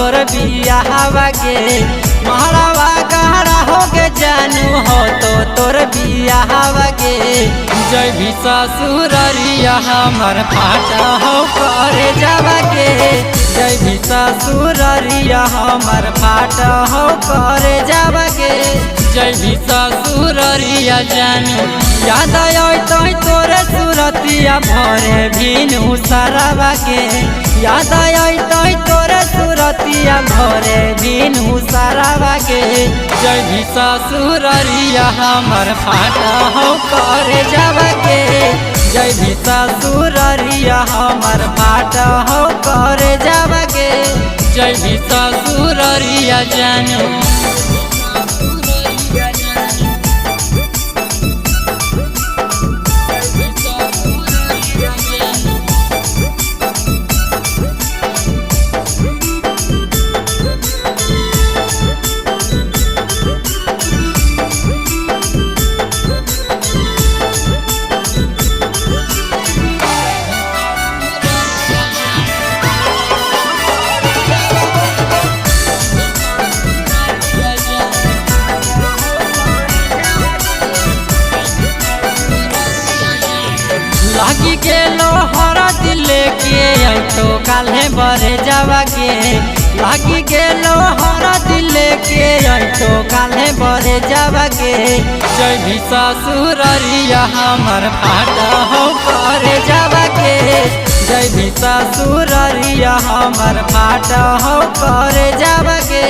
तोर बियाहवा के महरावा गहरा हो के जानू हो तो तोर बियाहवा के जय भी ससुररिया हमर फाटा हो करे जावा के जय भी ससुररिया हमर फाटा हो करे जावा के जय भी ससुररिया जानू याद आय तोरे सुरतिया भरे भीनु सरवा के याद आय तोरे सुरतिया भरे भीनु सरवा के जय भी ससुररिया हमर फाटा हो करे जावा के जय भी ससुररिया हमर फाटा हो करे जावा के जय भी ससुररिया जानू लागी गेलो हरा दिल के तो काल्हे बरे जावा के लागी गेलो हरा दिल के तो काल्हे बरे जावा के जय भी ससुररिया हमर फाटा हो करे जावा के जय भी ससुररिया हमर फाटा हो करे जावा के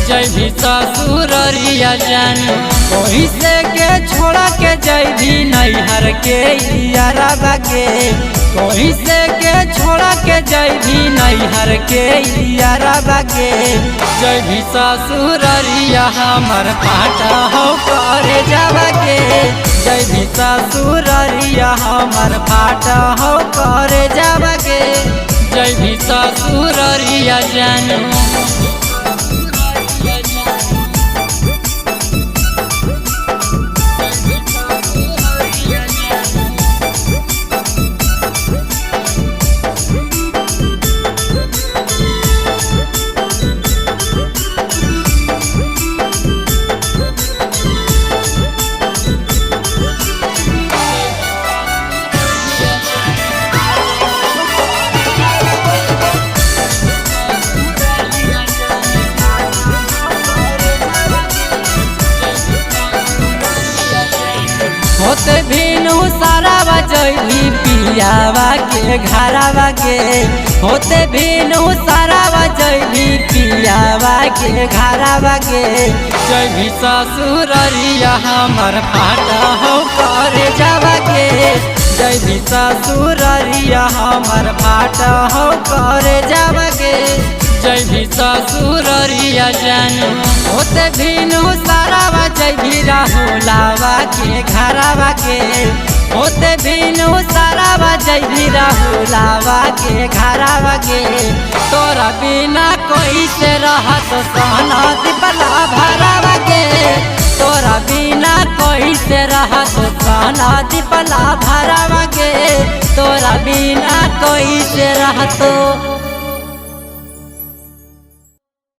जय भी ससुररिया जानू कोई से के छोड़ा के जय भी नैहर के यारबा के कोई से के छोड़ा के जय भी नैहर के यारबा के जय भी ससुररिया हमर फाटा हो करे जावा के जय भी ससुररिया हमर फाटा हो करे जावा के जय भी ससुररिया जानू होते भीनु सारावा जय भी पियावा के घरावा के होते भीनु सारावा जय भी पियावा के घरावा के जय भी ससुररिया हमर फाटा हो करे जावा के जय भी ससुररिया हमर फाटा हो करे जावा के जय भी ससुररिया जानू होते भीनु सारावा जय भी राहुलावा के घरावा के होते भीनु सारावा जय भी राहुलावा के घरावा के तोरा बिना कोई से रहत सहना दिपला भरावा के तोरा बिना कोई से रहत सहना दिपला भरावा के तोरा बिना कोई से रहतो